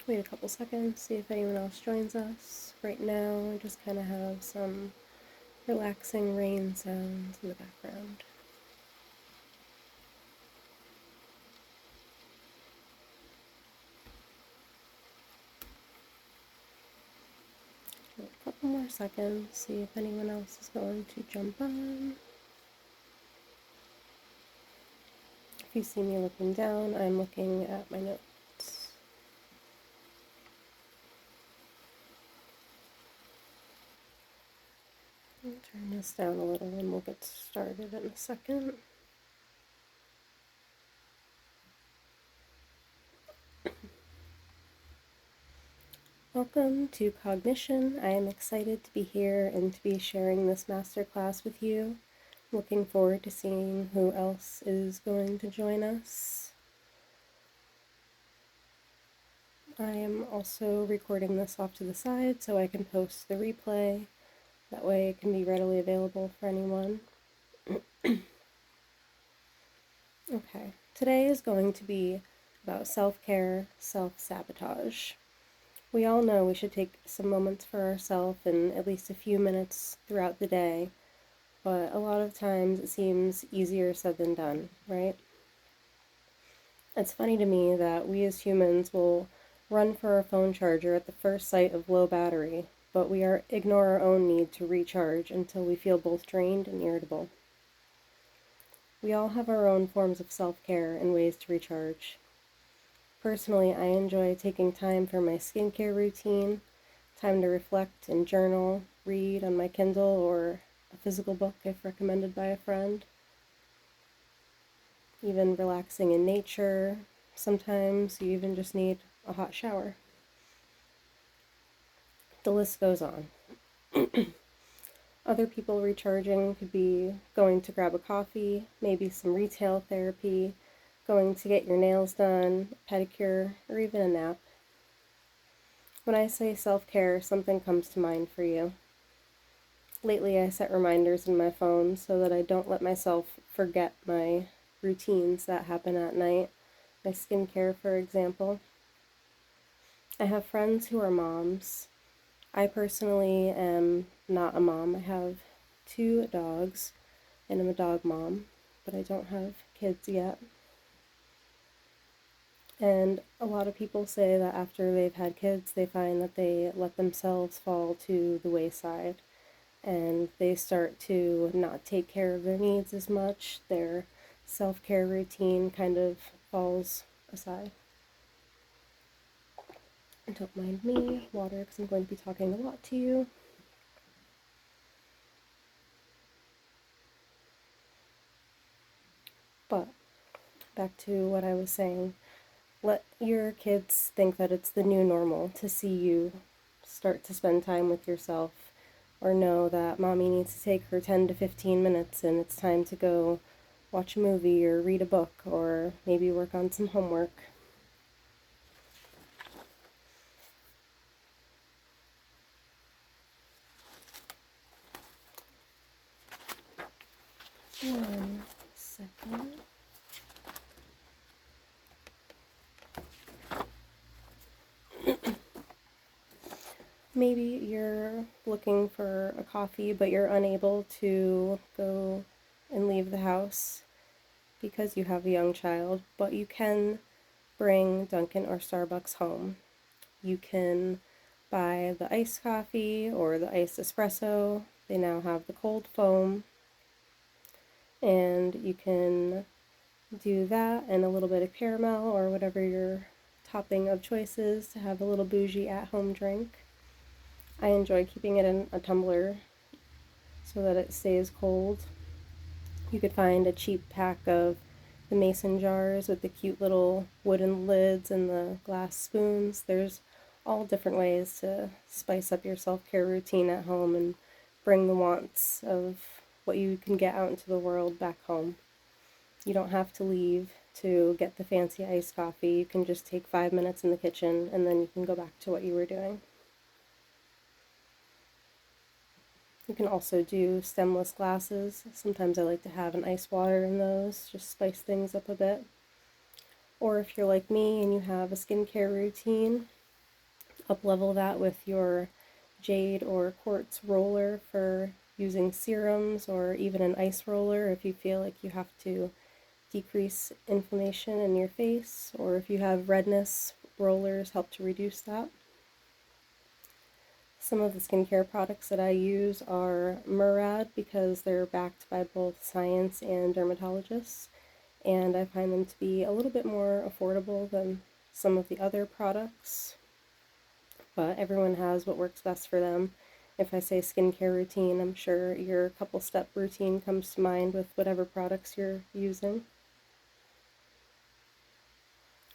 Wait a couple seconds, see if anyone else joins us. Right now, I just kind of have some relaxing rain sounds in the background. Wait a couple more seconds, see if anyone else is going to jump on. If you see me looking down, I'm looking at my notes. I'll turn this down a little and we'll get started in a second. Welcome to Cognition. I am excited to be here and to be sharing this masterclass with you. Looking forward to seeing who else is going to join us. I am also recording this off to the side so I can post the replay. That way it can be readily available for anyone. Okay, today is going to be about self-care, self-sabotage. We all know we should take some moments for ourselves and at least a few minutes throughout the day, but a lot of times it seems easier said than done, right? It's funny to me that we as humans will run for our phone charger at the first sight of low battery, but we ignore our own need to recharge until we feel both drained and irritable. We all have our own forms of self-care and ways to recharge. Personally, I enjoy taking time for my skincare routine, time to reflect and journal, read on my Kindle or a physical book if recommended by a friend. Even relaxing in nature. Sometimes you even just need a hot shower. The list goes on. Other people recharging could be going to grab a coffee, maybe some retail therapy, going to get your nails done, a pedicure, or even a nap. When I say self-care, something comes to mind for you. Lately, I set reminders in my phone so that I don't let myself forget my routines that happen at night. My skincare, for example. I have friends who are moms. I personally am not a mom. I have 2 dogs, and I'm a dog mom, but I don't have kids yet. And a lot of people say that after they've had kids, they find that they let themselves fall to the wayside and they start to not take care of their needs as much. Their self-care routine kind of falls aside. And don't mind me, water, because I'm going to be talking a lot to you. But back to what I was saying. Let your kids think that it's the new normal to see you start to spend time with yourself, or know that mommy needs to take her 10 to 15 minutes and it's time to go watch a movie or read a book or maybe work on some homework. One second. Maybe you're looking for a coffee, but you're unable to go and leave the house because you have a young child, but you can bring Dunkin' or Starbucks home. You can buy the iced coffee or the iced espresso. They now have the cold foam. And you can do that and a little bit of caramel or whatever your topping of choice is to have a little bougie at-home drink. I enjoy keeping it in a tumbler so that it stays cold. You could find a cheap pack of the mason jars with the cute little wooden lids and the glass spoons. There's all different ways to spice up your self-care routine at home and bring the wants of what you can get out into the world back home. You don't have to leave to get the fancy iced coffee. You can just take 5 minutes in the kitchen and then you can go back to what you were doing. You can also do stemless glasses. Sometimes I like to have an ice water in those, just spice things up a bit. Or if you're like me and you have a skincare routine, Up-level that with your jade or quartz roller for using serums, or even an ice roller if you feel like you have to decrease inflammation in your face, or if you have redness, rollers help to reduce that. Some of the skincare products that I use are Murad because they're backed by both science and dermatologists, and I find them to be a little bit more affordable than some of the other products, but everyone has what works best for them. If I say skincare routine, I'm sure your couple step routine comes to mind with whatever products you're using.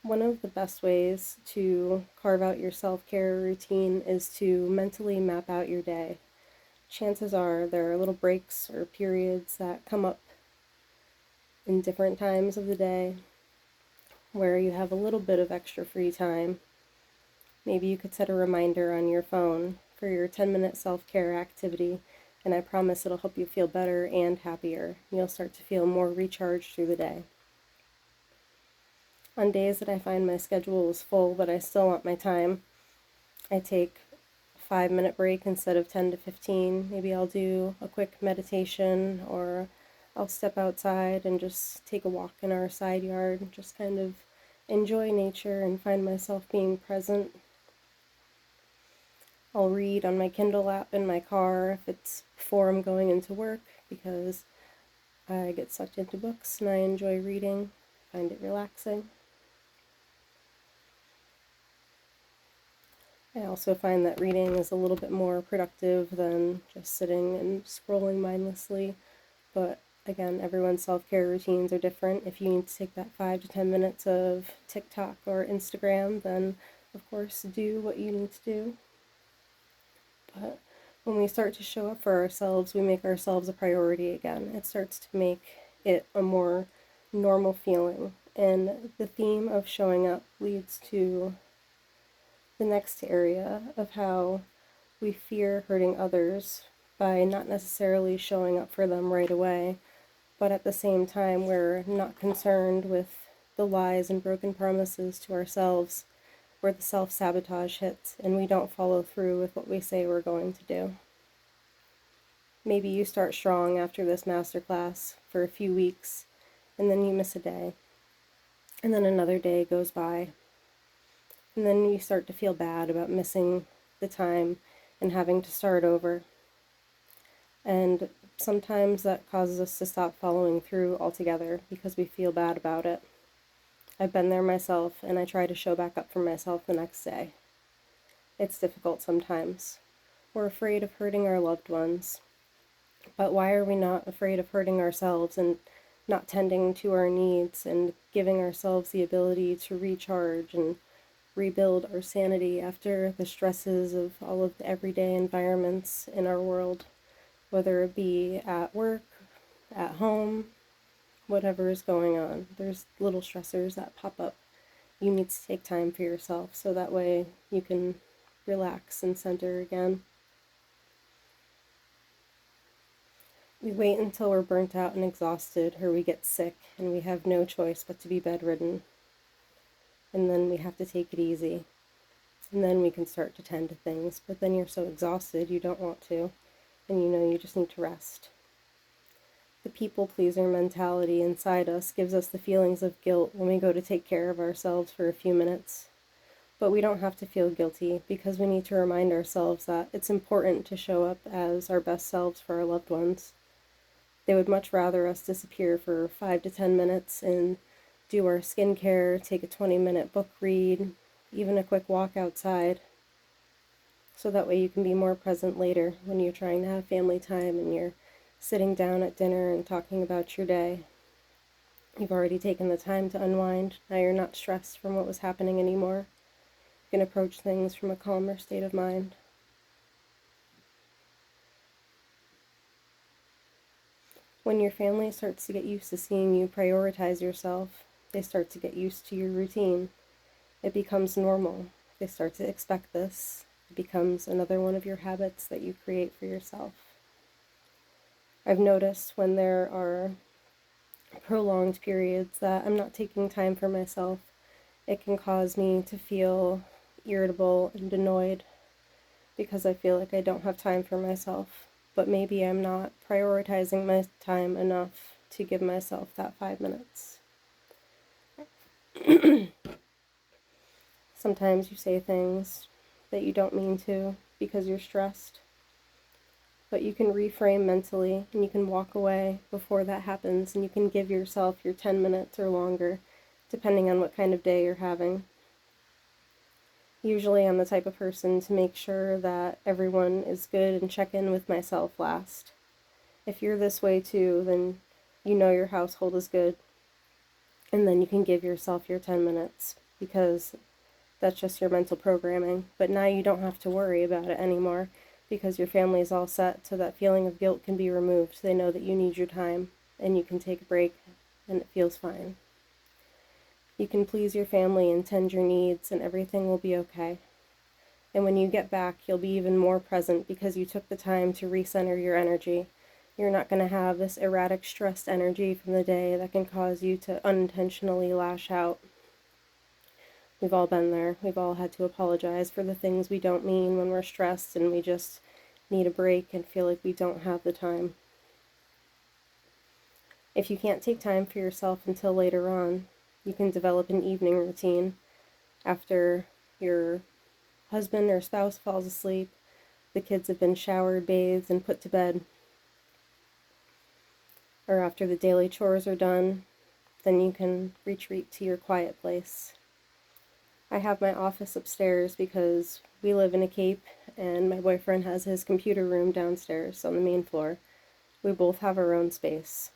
One of the best ways to carve out your self-care routine is to mentally map out your day. Chances are there are little breaks or periods that come up in different times of the day where you have a little bit of extra free time. Maybe you could set a reminder on your phone for your 10-minute self-care activity, and I promise it'll help you feel better and happier. You'll start to feel more recharged through the day. On days that I find my schedule is full but I still want my time, I take a 5-minute break instead of 10 to 15. Maybe I'll do a quick meditation, or I'll step outside and just take a walk in our side yard and just kind of enjoy nature and find myself being present. I'll read on my Kindle app in my car if it's before I'm going into work, because I get sucked into books and I enjoy reading, find it relaxing. I also find that reading is a little bit more productive than just sitting and scrolling mindlessly, but again, everyone's self-care routines are different. If you need to take that 5 to 10 minutes of TikTok or Instagram, then of course do what you need to do. But when we start to show up for ourselves, we make ourselves a priority again. It starts to make it a more normal feeling. And the theme of showing up leads to the next area of how we fear hurting others by not necessarily showing up for them right away, but at the same time, we're not concerned with the lies and broken promises to ourselves, where the self-sabotage hits and we don't follow through with what we say we're going to do. Maybe you start strong after this masterclass for a few weeks, and then you miss a day, and then another day goes by, and then you start to feel bad about missing the time and having to start over. And sometimes that causes us to stop following through altogether because we feel bad about it. I've been there myself, and I try to show back up for myself the next day. It's difficult sometimes. We're afraid of hurting our loved ones. But why are we not afraid of hurting ourselves and not tending to our needs and giving ourselves the ability to recharge and rebuild our sanity after the stresses of all of the everyday environments in our world, whether it be at work, at home, whatever is going on. There's little stressors that pop up. You need to take time for yourself so that way you can relax and center again. We wait until we're burnt out and exhausted, or we get sick and we have no choice but to be bedridden. And then we have to take it easy. And then we can start to tend to things. But then you're so exhausted you don't want to. And you know you just need to rest. The people pleaser mentality inside us gives us the feelings of guilt when we go to take care of ourselves for a few minutes. But we don't have to feel guilty, because we need to remind ourselves that it's important to show up as our best selves for our loved ones. They would much rather us disappear for 5 to 10 minutes and do our skincare, take a 20-minute book read, even a quick walk outside, so that way you can be more present later when you're trying to have family time and you're sitting down at dinner and talking about your day. You've already taken the time to unwind. Now you're not stressed from what was happening anymore. You can approach things from a calmer state of mind. When your family starts to get used to seeing you prioritize yourself, they start to get used to your routine. It becomes normal. They start to expect this. It becomes another one of your habits that you create for yourself. I've noticed when there are prolonged periods that I'm not taking time for myself, it can cause me to feel irritable and annoyed because I feel like I don't have time for myself. But maybe I'm not prioritizing my time enough to give myself that 5 minutes. Sometimes you say things that you don't mean to because you're stressed. But you can reframe mentally and you can walk away before that happens and you can give yourself your 10 minutes or longer, depending on what kind of day you're having. Usually I'm the type of person to make sure that everyone is good and check in with myself last. If you're this way too, then you know your household is good, and then you can give yourself your 10 minutes because that's just your mental programming. But now you don't have to worry about it anymore because your family is all set, so that feeling of guilt can be removed. They know that you need your time and you can take a break and it feels fine. You can please your family and tend your needs and everything will be okay. And when you get back, you'll be even more present because you took the time to recenter your energy. You're not going to have this erratic, stressed energy from the day that can cause you to unintentionally lash out. We've all been there. We've all had to apologize for the things we don't mean when we're stressed and we just need a break and feel like we don't have the time. If you can't take time for yourself until later on, you can develop an evening routine after your husband or spouse falls asleep, the kids have been showered, bathed, and put to bed, or after the daily chores are done, then you can retreat to your quiet place. I have my office upstairs because we live in a cape and my boyfriend has his computer room downstairs on the main floor. We both have our own space.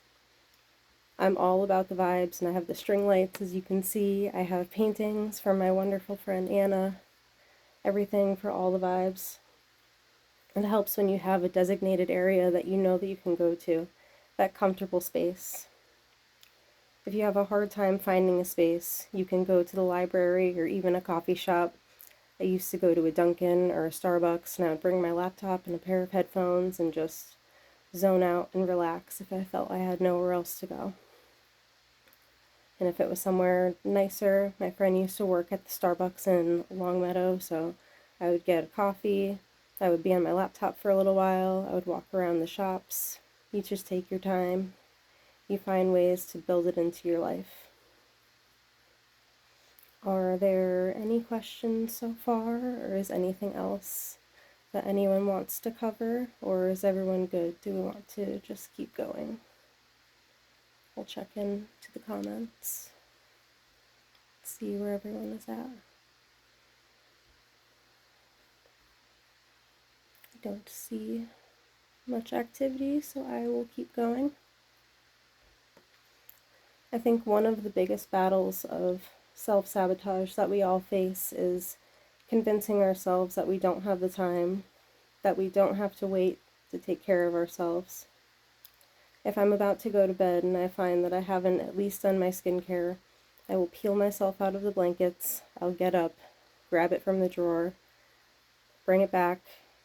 I'm all about the vibes and I have the string lights, as you can see. I have paintings from my wonderful friend Anna. Everything for all the vibes. It helps when you have a designated area that you know that you can go to, that comfortable space. If you have a hard time finding a space, you can go to the library or even a coffee shop. I used to go to a Dunkin' or a Starbucks, and I would bring my laptop and a pair of headphones and just zone out and relax if I felt I had nowhere else to go. And if it was somewhere nicer, my friend used to work at the Starbucks in Longmeadow, so I would get a coffee, I would be on my laptop for a little while, I would walk around the shops. You just take your time. You find ways to build it into your life. Are there any questions so far, or is anything else that anyone wants to cover, or is everyone good? Do we want to just keep going? We'll check in to the comments, see where everyone is at. I don't see much activity, so I will keep going. I think one of the biggest battles of self-sabotage that we all face is convincing ourselves that we don't have the time, that we don't have to wait to take care of ourselves. If I'm about to go to bed and I find that I haven't at least done my skincare, I will peel myself out of the blankets, I'll get up, grab it from the drawer, bring it back,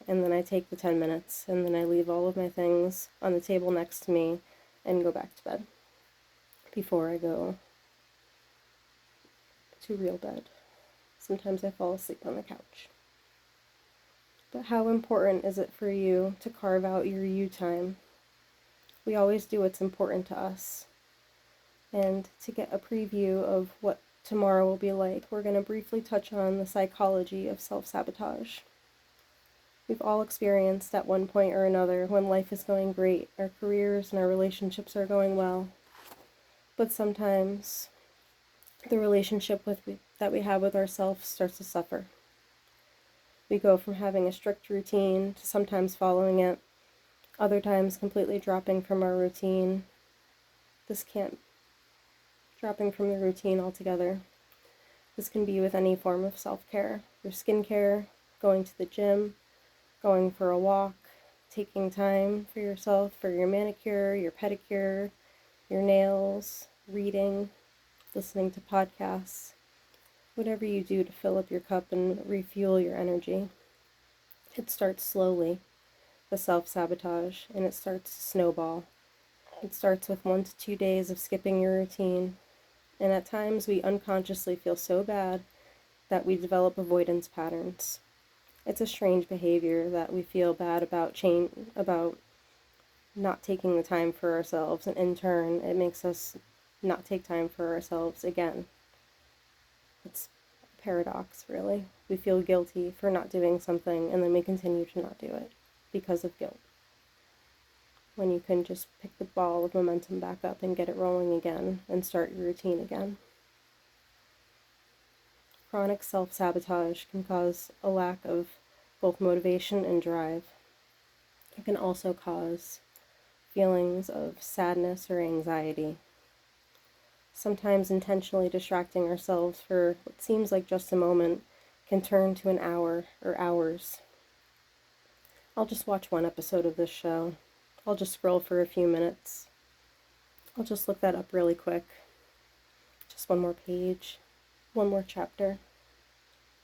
and then I take the 10 minutes, and then I leave all of my things on the table next to me and go back to bed before I go to real bed. Sometimes I fall asleep on the couch. But how important is it for you to carve out your you time? We always do what's important to us. And to get a preview of what tomorrow will be like, we're going to briefly touch on the psychology of self-sabotage. We've all experienced at one point or another when life is going great, our careers and our relationships are going well. But sometimes the relationship that we have with ourselves starts to suffer. We go from having a strict routine to sometimes following it, other times completely dropping from our routine. Dropping from the routine altogether. This can be with any form of self-care. Your skincare, going to the gym, going for a walk, taking time for yourself, for your manicure, your pedicure, your nails, reading, listening to podcasts, whatever you do to fill up your cup and refuel your energy. It starts slowly, the self-sabotage, and it starts to snowball. It starts with 1 to 2 days of skipping your routine, and at times we unconsciously feel so bad that we develop avoidance patterns. It's a strange behavior that we feel bad about not taking the time for ourselves, and in turn, it makes us not take time for ourselves again. It's a paradox, really. We feel guilty for not doing something, and then we continue to not do it because of guilt. When you can just pick the ball of momentum back up and get it rolling again and start your routine again. Chronic self-sabotage can cause a lack of both motivation and drive. It can also cause feelings of sadness or anxiety. Sometimes intentionally distracting ourselves for what seems like just a moment can turn to an hour or hours. I'll just watch one episode of this show. I'll just scroll for a few minutes. I'll just look that up really quick. Just one more page, one more chapter.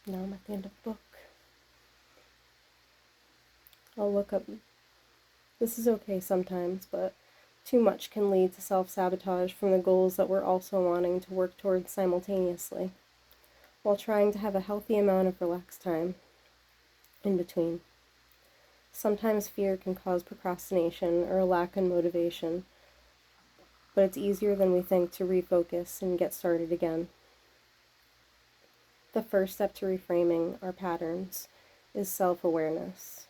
Now I'm at the end of the book. I'll look up. This is okay sometimes, but too much can lead to self-sabotage from the goals that we're also wanting to work towards simultaneously, while trying to have a healthy amount of relaxed time in between. Sometimes fear can cause procrastination or a lack in motivation, but it's easier than we think to refocus and get started again. The first step to reframing our patterns is self-awareness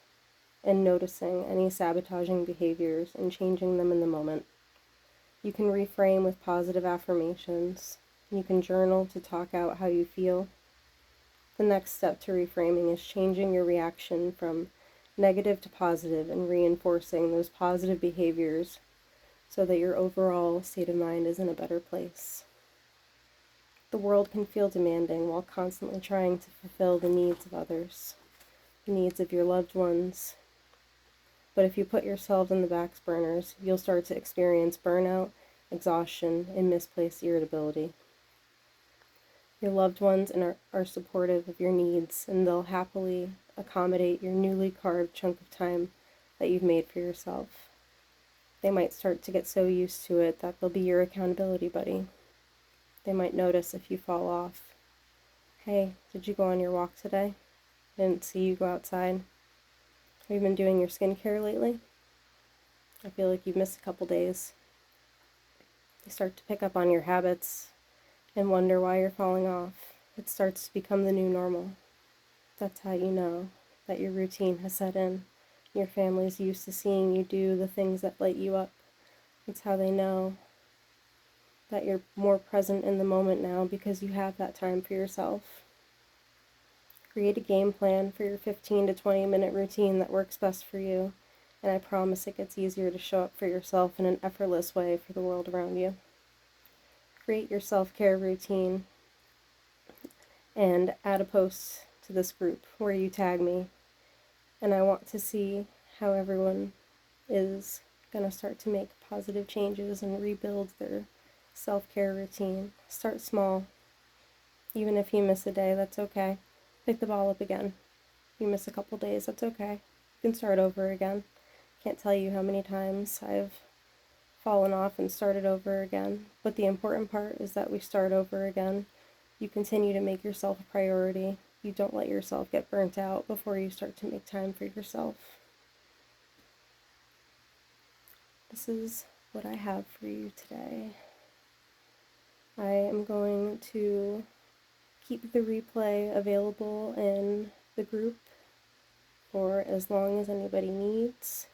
and noticing any sabotaging behaviors and changing them in the moment. You can reframe with positive affirmations. You can journal to talk out how you feel. The next step to reframing is changing your reaction from negative to positive and reinforcing those positive behaviors so that your overall state of mind is in a better place. The world can feel demanding while constantly trying to fulfill the needs of others, the needs of your loved ones. But if you put yourself in the back burners, you'll start to experience burnout, exhaustion, and misplaced irritability. Your loved ones are supportive of your needs, and they'll happily accommodate your newly carved chunk of time that you've made for yourself. They might start to get so used to it that they'll be your accountability buddy. They might notice if you fall off. Hey, did you go on your walk today? I didn't see you go outside. Have you been doing your skincare lately? I feel like you've missed a couple days. They start to pick up on your habits and wonder why you're falling off. It starts to become the new normal. That's how you know that your routine has set in. Your family's used to seeing you do the things that light you up. It's how they know that you're more present in the moment now because you have that time for yourself. Create a game plan for your 15 to 20 minute routine that works best for you, and I promise it gets easier to show up for yourself in an effortless way for the world around you. Create your self-care routine and add a post to this group where you tag me, and I want to see how everyone is going to start to make positive changes and rebuild their self-care routine. Start small. Even if you miss a day, that's okay. Pick the ball up again. You miss a couple days, that's okay. You can start over again. Can't tell you how many times I've fallen off and started over again, but the important part is that we start over again. You continue to make yourself a priority. You don't let yourself get burnt out before you start to make time for yourself. This is what I have for you today. I am going to keep the replay available in the group for as long as anybody needs.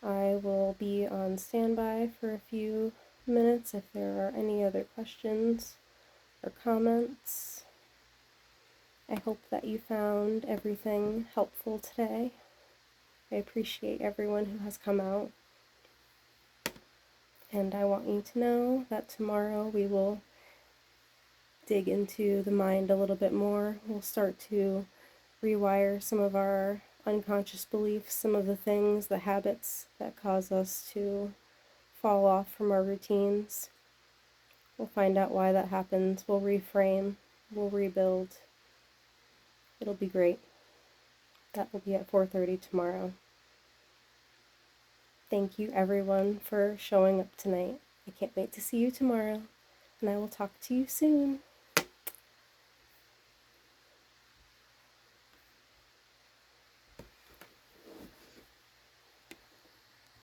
I will be on standby for a few minutes if there are any other questions or comments. I hope that you found everything helpful today. I appreciate everyone who has come out. And I want you to know that tomorrow we will dig into the mind a little bit more. We'll start to rewire some of our unconscious beliefs, some of the things, the habits that cause us to fall off from our routines. We'll find out why that happens. We'll reframe. We'll rebuild. It'll be great. That will be at 4:30 tomorrow. Thank you everyone for showing up tonight. I can't wait to see you tomorrow, and I will talk to you soon.